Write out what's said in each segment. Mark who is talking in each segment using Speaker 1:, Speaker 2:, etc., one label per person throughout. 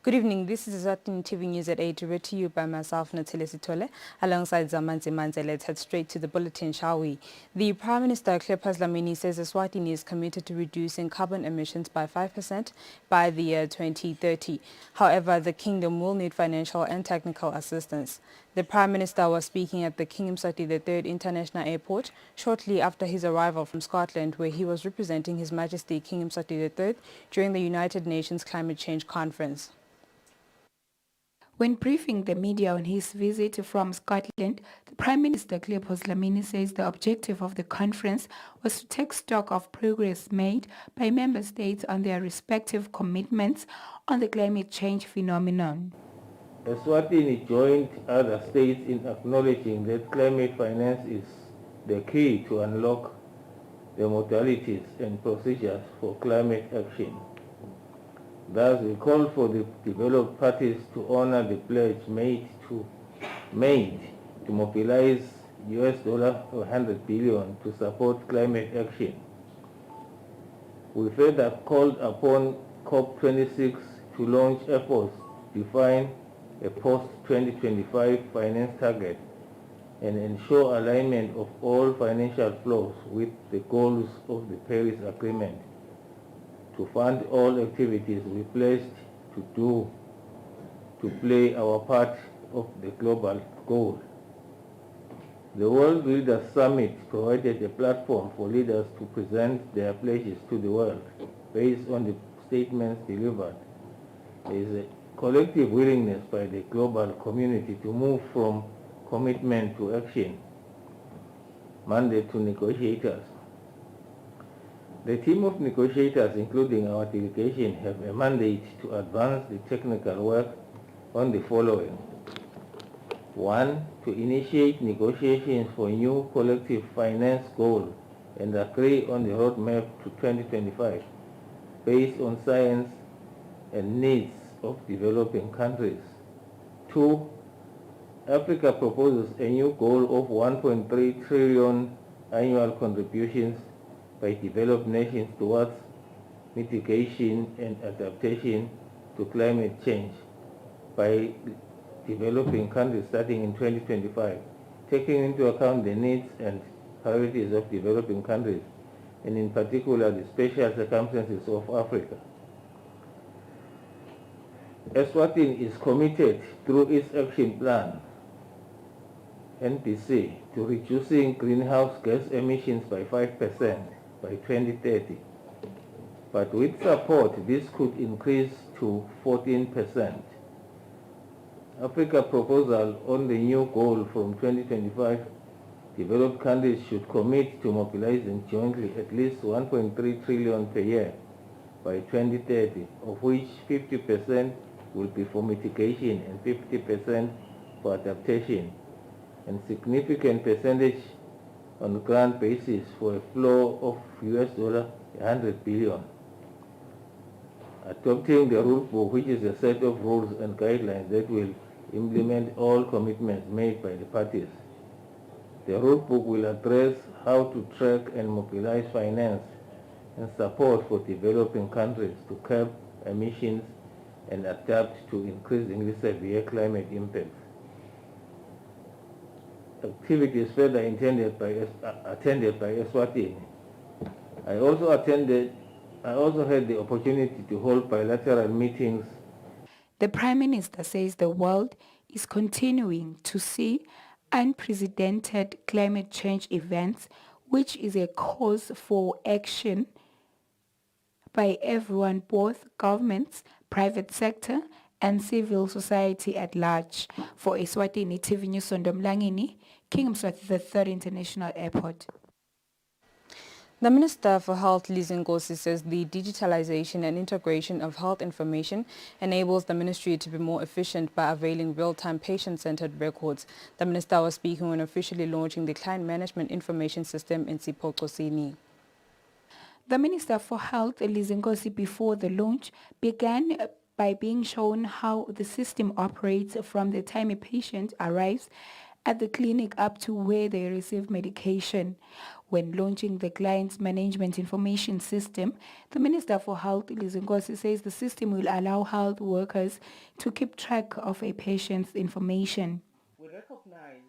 Speaker 1: Good evening, this is Eswatini TV News at 8, read to you by myself, Natile Sitole, alongside Zamanzi Manze. Let's head straight to the bulletin, shall we? The Prime Minister, Cleopas Dlamini, says Eswatini is committed to reducing carbon emissions by 5% by the year 2030. However, the kingdom will need financial and technical assistance. The Prime Minister was speaking at the King Mswati III International Airport shortly after his arrival from Scotland, where he was representing His Majesty King Mswati III during the United Nations Climate Change Conference.
Speaker 2: When briefing the media on his visit from Scotland, the Prime Minister Cleopas Dlamini says the objective of the conference was to take stock of progress made by member states on their respective commitments on the climate change phenomenon.
Speaker 3: Eswatini joined other states in acknowledging that climate finance is the key to unlock the modalities and procedures for climate action. Thus, we call for the developed parties to honor the pledge made to mobilize $100 billion to support climate action. We further called upon COP26 to launch efforts to define a post-2025 finance target and ensure alignment of all financial flows with the goals of the Paris Agreement, to fund all activities we pledged to play our part of the global goal. The World Leaders Summit provided a platform for leaders to present their pledges to the world based on the statements delivered. There is a collective willingness by the global community to move from commitment to action. Mandate to negotiators. The team of negotiators, including our delegation, have a mandate to advance the technical work on the following. 1. To initiate negotiations for new collective finance goal and agree on the roadmap to 2025 based on science and needs of developing countries. 2. Africa proposes a new goal of 1.3 trillion annual contributions by developed nations towards mitigation and adaptation to climate change by developing countries starting in 2025, taking into account the needs and priorities of developing countries, and in particular the special circumstances of Africa. Eswatini is committed through its action plan, NPC, to reducing greenhouse gas emissions by 5% by 2030. But with support, this could increase to 14%. Africa proposal on the new goal from 2025, developed countries should commit to mobilizing jointly at least 1.3 trillion per year by 2030, of which 50% will be for mitigation and 50% for adaptation, and significant percentage on a grant basis for a flow of $100 billion. Adopting the rule book, which is a set of rules and guidelines that will implement all commitments made by the parties. The rule book will address how to track and mobilize finance and support for developing countries to curb emissions and adapt to increasingly severe climate impacts. Activities further attended by Eswatini. I also had the opportunity to hold bilateral meetings.
Speaker 2: The Prime Minister says the world is continuing to see unprecedented climate change events, which is a cause for action by everyone, both governments, private sector, and civil society at large. For Eswatini TV News, Sondomlangini, King Mswati III International Airport.
Speaker 1: The Minister for Health, Liz Ngosi, says the digitalization and integration of health information enables the ministry to be more efficient by availing real-time patient-centered records. The Minister was speaking when officially launching the Client Management Information System in Eswatini.
Speaker 2: The Minister for Health, Liz Ngosi, before the launch, began by being shown how the system operates from the time a patient arrives at the clinic up to where they receive medication. When launching the Client's Management Information System, the Minister for Health, Lizinkosi, says the system will allow health workers to keep track of a patient's information.
Speaker 4: We recognize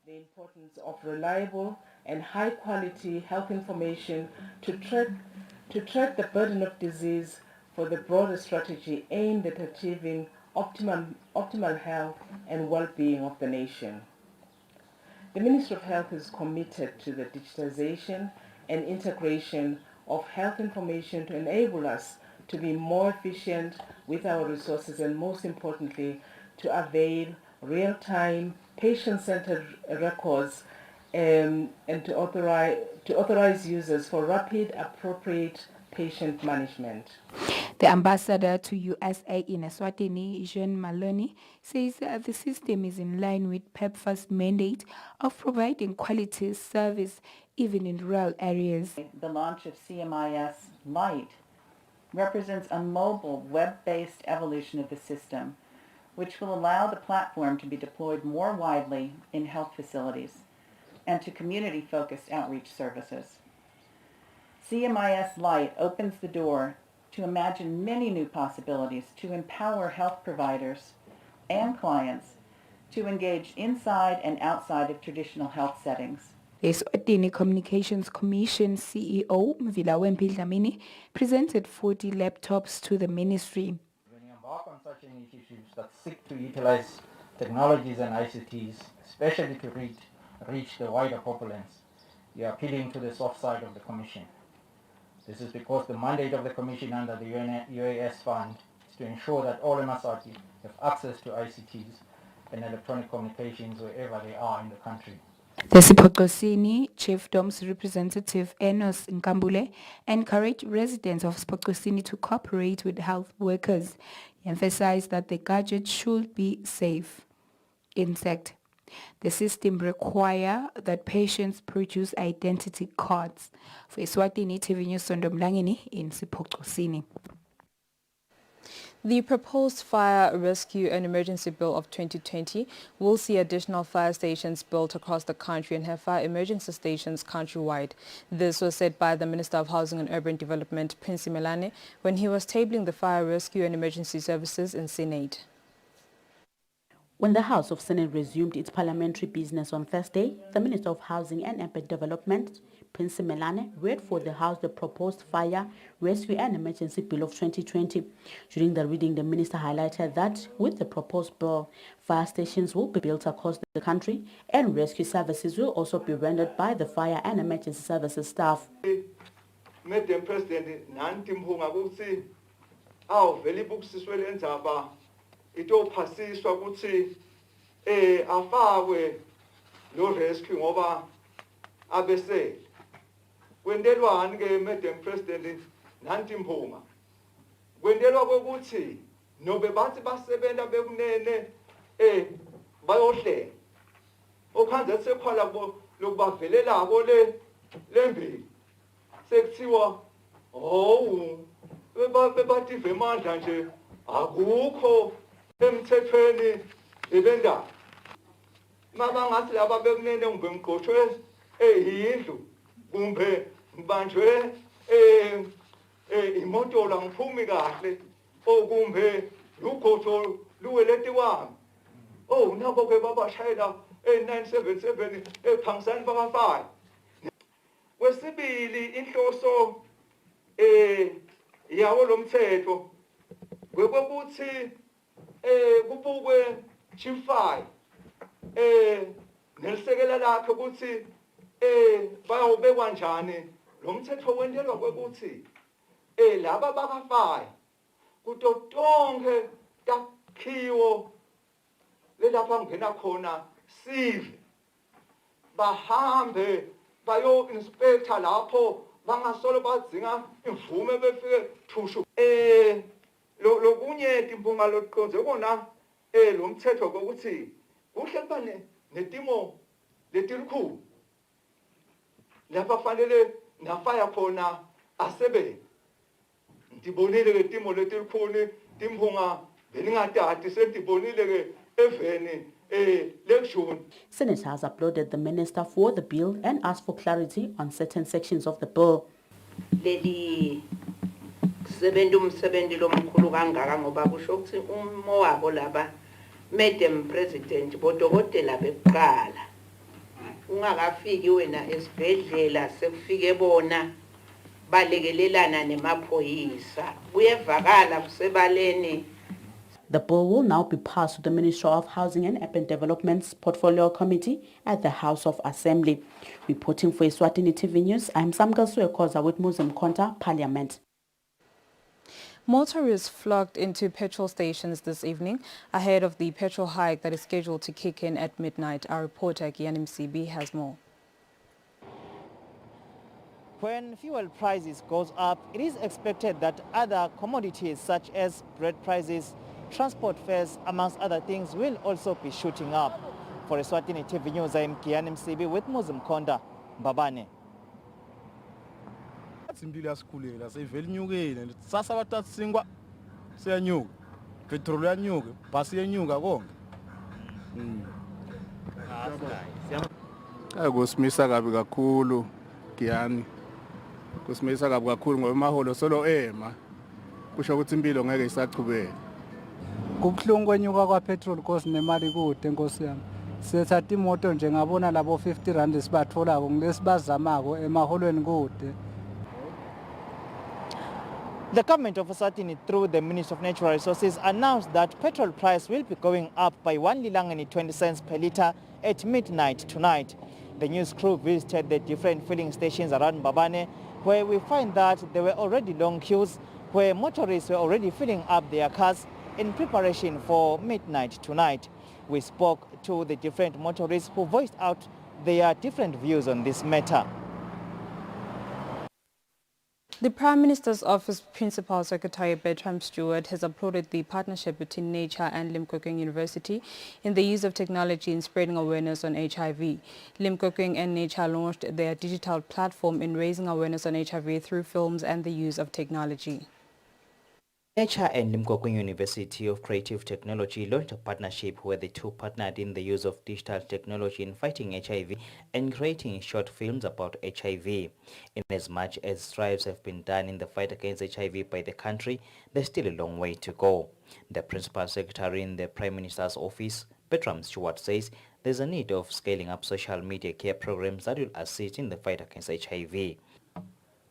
Speaker 4: the importance of reliable and high-quality health information to track the burden of disease for the broader strategy aimed at achieving optimal health and well-being of the nation. The Ministry of Health is committed to the digitization and integration of health information to enable us to be more efficient with our resources and, most importantly, to avail real-time, patient-centered records and to authorize users for rapid, appropriate patient management.
Speaker 2: The ambassador to USA in Eswatini, Jean Maloney, says the system is in line with PEPFAR's mandate of providing quality service even in rural areas.
Speaker 5: The launch of CMIS Lite represents a mobile, web-based evolution of the system, which will allow the platform to be deployed more widely in health facilities and to community-focused outreach services. CMIS Lite opens the door to imagine many new possibilities to empower health providers and clients to engage inside and outside of traditional health settings.
Speaker 2: The Eswatini Communications Commission CEO, Mvilawe Dlamini, presented 40 laptops to the ministry.
Speaker 6: When you embark on such initiatives that seek to utilize technologies and ICTs, especially to reach the wider populace, you are appealing to the soft side of the Commission. This is because the mandate of the Commission under the UAS Fund is to ensure that all Masaki have access to ICTs and electronic communications wherever they are in the country.
Speaker 2: The Sipoqosini Chiefdom's representative Enos Nkambule encouraged residents of Sipoqosini to cooperate with health workers. He emphasized that the gadget should be safe. Insect. The system requires that patients produce identity cards. For Eswatini TV News, Sondomlangini in Sipoqosini.
Speaker 1: The proposed Fire, Rescue and Emergency Bill of 2020 will see additional fire stations built across the country and have fire emergency stations countrywide. This was said by the Minister of Housing and Urban Development, Prince Melane, when he was tabling the Fire, Rescue and Emergency Services in Senate.
Speaker 7: When the House of Senate resumed its parliamentary business on Thursday, the Minister of Housing and Urban Development, Prince Melane, read for the House the proposed Fire, Rescue and Emergency Bill of 2020. During the reading, the minister highlighted that with the proposed bill, fire stations will be built across the country and rescue services will also be rendered by the fire and emergency services staff.
Speaker 8: Madam President, ito phasiswa ukuthi afakwe lo rescue ngoba abese kwendelwani ke Madam President nanti imphunga kwendelwa ukuthi nobe bathi basebenta bekunene bayohlela okhanze sekhwala lokubavelelako lembili sekuthiwa bebative emandla nje akukho emthethweni ibenda mabangathi laba bekunene ngbe ngqothwe eyindlu kumbe ngibanjwe imoto la ngiphumi kahle okumbe lugotho luweleti wami nabo ke babashayela 977 ephangisani baka5 kwesibili inhloso yawo lomthetho kwekuthi kubukwe G5 nelisekela lakhe ukuthi bayobekwa kanjani lo mthetho wendelwa kwekuthi laba baka5 kuto tonke takhiwo lelapha ngena khona sive bahambe bayo inspector lapho bangasolo badzinga imvume befike thushu lokunye timpunga loqonze kona lo mthetho ukuthi kuhle kuba netimo letilukhulu lapha fanele nafaya khona asebe ndibonile ke timo letilukhulu timpunga beningatati sentibonile ke eveni le
Speaker 7: Senators applauded the minister for the bill and asked for clarity on certain sections of the bill.
Speaker 9: Leli sebenza umsebenzi lomkhulu kangaka ngoba kusho ukuthi umo wabo laba Madam President bodokotela bekuqala ungakafiki wena esibhedlela sekufike bona balekelelana nemaphoyisa kuyevakala kusebaleni.
Speaker 7: The bill will now be passed to the Ministry of Housing and Urban Development's Portfolio Committee at the House of Assembly. Reporting for Eswatini TV News, I'm Samka Suekoza with Muslim Konta, Parliament.
Speaker 1: Motorists flocked into petrol stations this evening ahead of the petrol hike that is scheduled to kick in at midnight. Our reporter Kian MCB has more.
Speaker 10: When fuel prices goes up, it is expected that other commodities such as bread prices, transport fares, amongst other things, will also be shooting up. For Eswatini TV News, I am Kian MCB with Muslim Konda, Babane.
Speaker 11: Kusimisa kabi kakhulu Kiani. Kusimisa kabi kakhulu ngoba imaholo solo ema. Kusho ukuthi impilo ngeke isachubeka.
Speaker 12: Kubuhlungu kwenyuka kwa petrol cost nemali kude Nkosi yami. Sethatha imoto nje ngabona labo 50 rand sibatholako ngilesibazamako emaholweni kude.
Speaker 10: The government of Eswatini, through the Ministry of Natural Resources, announced that petrol price will be going up by 1 lilangeni 20 cents per litre at midnight tonight. The news crew visited the different filling stations around Babane, where we find that there were already long queues, where motorists were already filling up their cars in preparation for midnight tonight. We spoke to the different motorists who voiced out their different views on this matter.
Speaker 1: The Prime Minister's Office Principal Secretary Bertram Stewart has applauded the partnership between Nature and Limpopo University in the use of technology in spreading awareness on HIV. Limpopo and Nature launched their digital platform in raising awareness on HIV through films and the use of technology.
Speaker 13: Nature and Limpopo University of Creative Technology launched a partnership where the two partnered in the use of digital technology in fighting HIV and creating short films about HIV. In as much as strides have been done in the fight against HIV by the country, there's still a long way to go. The Principal Secretary in the Prime Minister's Office, Bertram Stewart, says there's a need of scaling up social media care programs that will assist in the fight against HIV.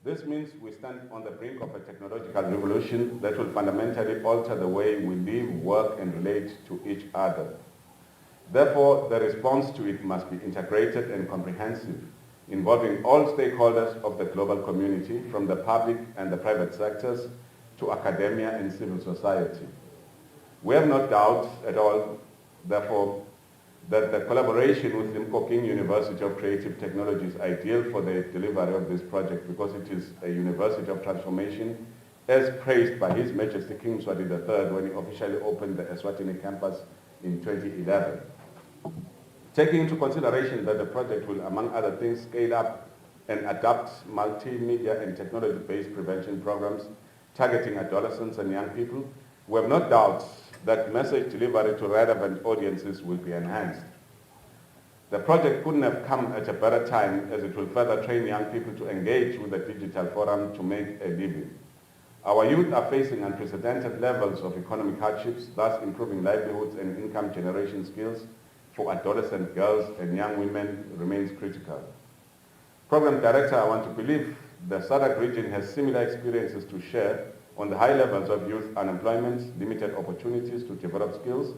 Speaker 14: This means we stand on the brink of a technological revolution that will fundamentally alter the way we live, work and relate to each other. Therefore, the response to it must be integrated and comprehensive, involving all stakeholders of the global community, from the public and the private sectors to academia and civil society. We have no doubt at all, therefore, that the collaboration with Limpopo University of Creative Technology is ideal for the delivery of this project because it is a university of transformation, as praised by His Majesty King Mswati III when he officially opened the Eswatini campus in 2011. Taking into consideration that the project will, among other things, scale up and adapt multimedia and technology-based prevention programs targeting adolescents and young people, we have no doubt that message delivery to relevant audiences will be enhanced. The project couldn't have come at a better time, as it will further train young people to engage with the digital forum to make a living. Our youth are facing unprecedented levels of economic hardships, thus improving livelihoods and income generation skills for adolescent girls and young women remains critical. Program Director, I want to believe the SADC region has similar experiences to share on the high levels of youth unemployment, limited opportunities to develop skills,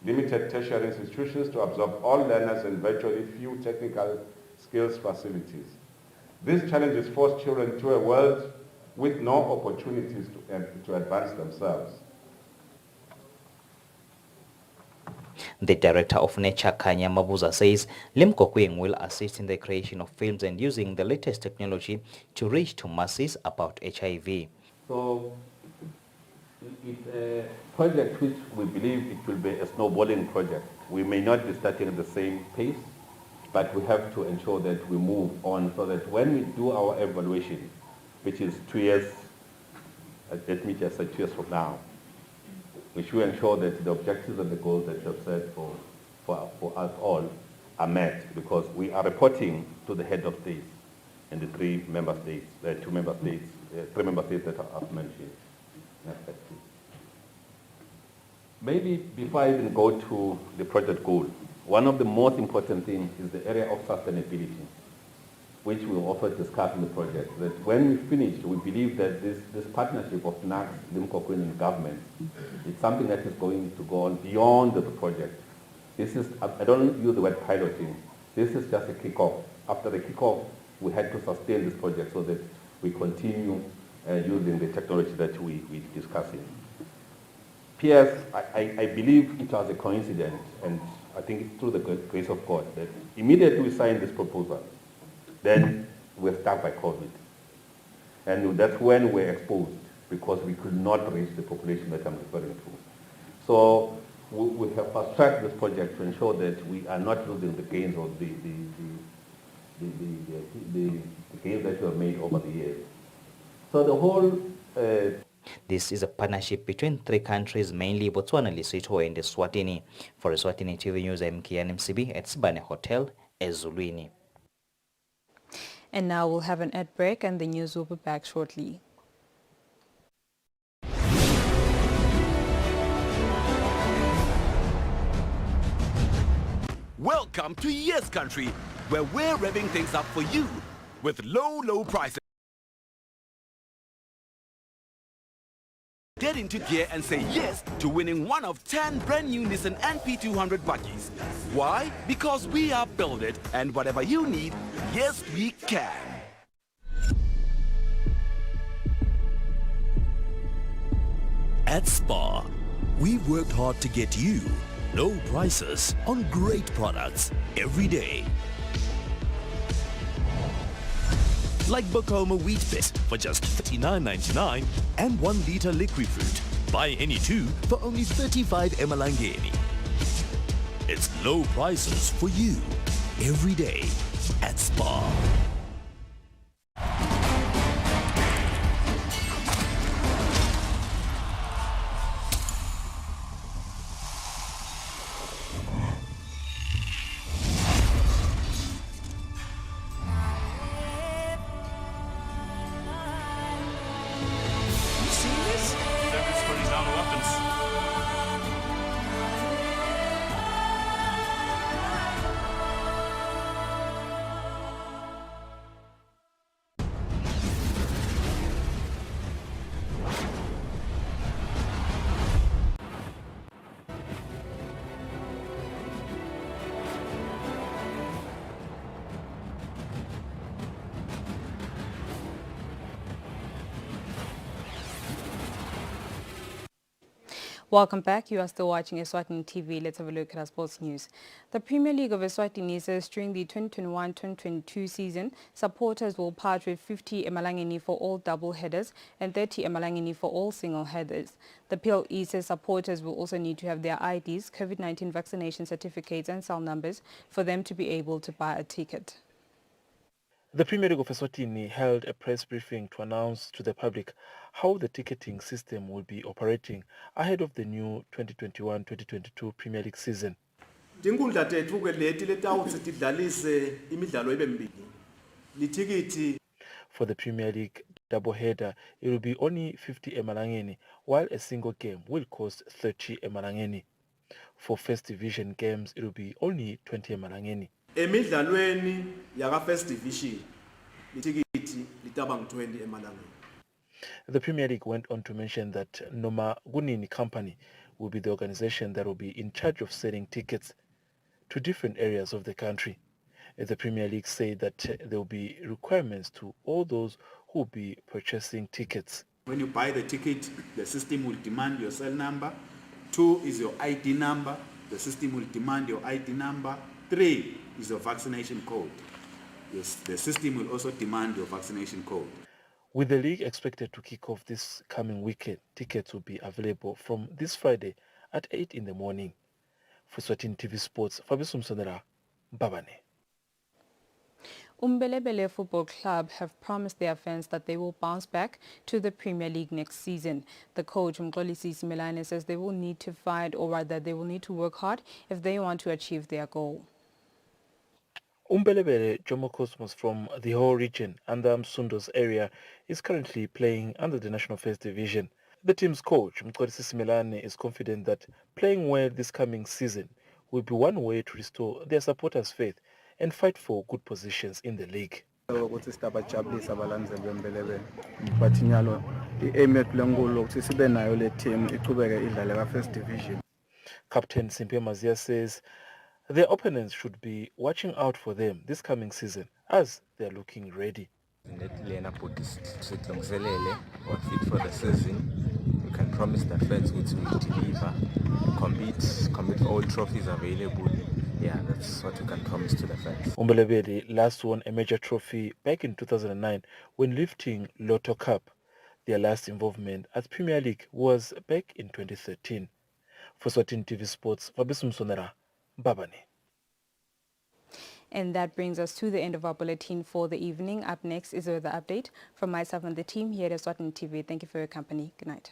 Speaker 14: limited tertiary institutions to absorb all learners, and virtually few technical skills facilities. These challenges force children to a world with no opportunities to advance themselves.
Speaker 13: The director of Nature, Kanya Mabuza, says Limpopo will assist in the creation of films and using the latest technology to reach to masses about HIV.
Speaker 15: So it's a project which we believe it will be a snowballing project. We may not be starting at the same pace, but we have to ensure that we move on so that when we do our evaluation, which is 2 years, let me just say 2 years from now, we should ensure that the objectives and the goals that you have set for
Speaker 14: for us all are met, because we are reporting to the head of states and the three member states that I've mentioned. Maybe before I even go to the project goal, one of the most important things is the area of sustainability, which we will also discuss in the project. That when we finish, we believe that this partnership of NACS, Limpopo and government, is something that is going to go on beyond the project. This is, I don't use the word piloting, this is just a kickoff. After the kickoff, we had to sustain this project so that we continue using the technology that we're discussing. P.S., I believe it was a coincidence, and I think it's through the grace of God, that immediately we signed this proposal, then we were struck by COVID. And that's when we were exposed, because we could not reach the population that I'm referring to. So we have fast-tracked this project to ensure that we are not losing the gains of the gains that were made over the years. So the whole...
Speaker 13: This is a partnership between three countries, mainly Botswana, Lesotho and Eswatini. For Eswatini TV News, I'm Kian MCB at Sibane Hotel, Eswatini.
Speaker 1: And now we'll have an ad break and the news will be back shortly.
Speaker 16: Welcome to Yes Country, where we're revving things up for you with low prices. Get into gear and say yes to winning one of 10 brand new Nissan NP200 buggies. Why? Because we are Build It, and whatever you need, yes we can.
Speaker 17: At Spar, we've worked hard to get you low prices on great products every day. Like Bokoma wheat bits for just $39.99 and 1 liter liquid fruit. Buy any two for only 35 emalangeni. It's low prices for you every day at Spar.
Speaker 1: Welcome back. You are still watching Eswatini TV. Let's have a look at our sports news. The Premier League of Eswatini says during the 2021-2022 season, supporters will part with 50 emalangeni for all double headers and 30 emalangeni for all single headers. The PLE says supporters will also need to have their IDs, COVID-19 vaccination certificates and cell numbers for them to be able to buy a ticket.
Speaker 18: The Premier League of Eswatini held a press briefing to announce to the public how the ticketing system will be operating ahead of the new 2021-2022 Premier League season. For the Premier League double-header, it will be only 50 emalangeni, while a single game will cost 30 emalangeni. For First Division games, it will be only 20 emalangeni.
Speaker 19: Emidlalweni yaka First Division litikiti litabang 20 emalangeni.
Speaker 18: The Premier League went on to mention that Noma Gunini Company will be the organization that will be in charge of selling tickets to different areas of the country. The Premier League said that there will be requirements to all those who will be purchasing tickets.
Speaker 19: When you buy the ticket, the system will demand your cell number. 2 is your ID number. The system will demand your ID number. 3 is your vaccination code. Yes, the system will also demand your vaccination code.
Speaker 18: With the league expected to kick off this coming weekend, tickets will be available from this Friday at 8 in the morning. For Eswatini TV Sports, Fabius Msonera, Babane.
Speaker 1: Umbelebele Football Club have promised their fans that they will bounce back to the Premier League next season. The coach, Mxolisi Simelane, says they will need to fight, or rather they will need to work hard if they want to achieve their goal.
Speaker 18: Umbelebele Jomo Cosmos from the whole region under Msundo's area is currently playing under the National First Division. The team's coach, Mxolisi Simelane, is confident that playing well this coming season will be one way to restore their supporters' faith and fight for good positions in the league.
Speaker 11: ukuthi sitabajabulisa abalandeli bembelebele but nyalo i-aim yethu lenkulu ukuthi sibe nayo le team ichubeke idlale ka-first division.
Speaker 18: Captain Simpe Mazia says their opponents should be watching out for them this coming season as they are looking ready.
Speaker 20: Lena Buddhist sitlungiselele or fit for the season. We can promise the fans which will deliver, compete all trophies available. Yeah, that's what we can promise to the fans.
Speaker 18: Umbelebele last won a major trophy back in 2009 when lifting Lotto Cup. Their last involvement at Premier League was back in 2013. For Eswatini TV Sports, Fabisum Sonera, Babani.
Speaker 1: And that brings us to the end of our bulletin for the evening. Up next is the update from myself and the team here at Eswatini TV. Thank you for your company. Good night.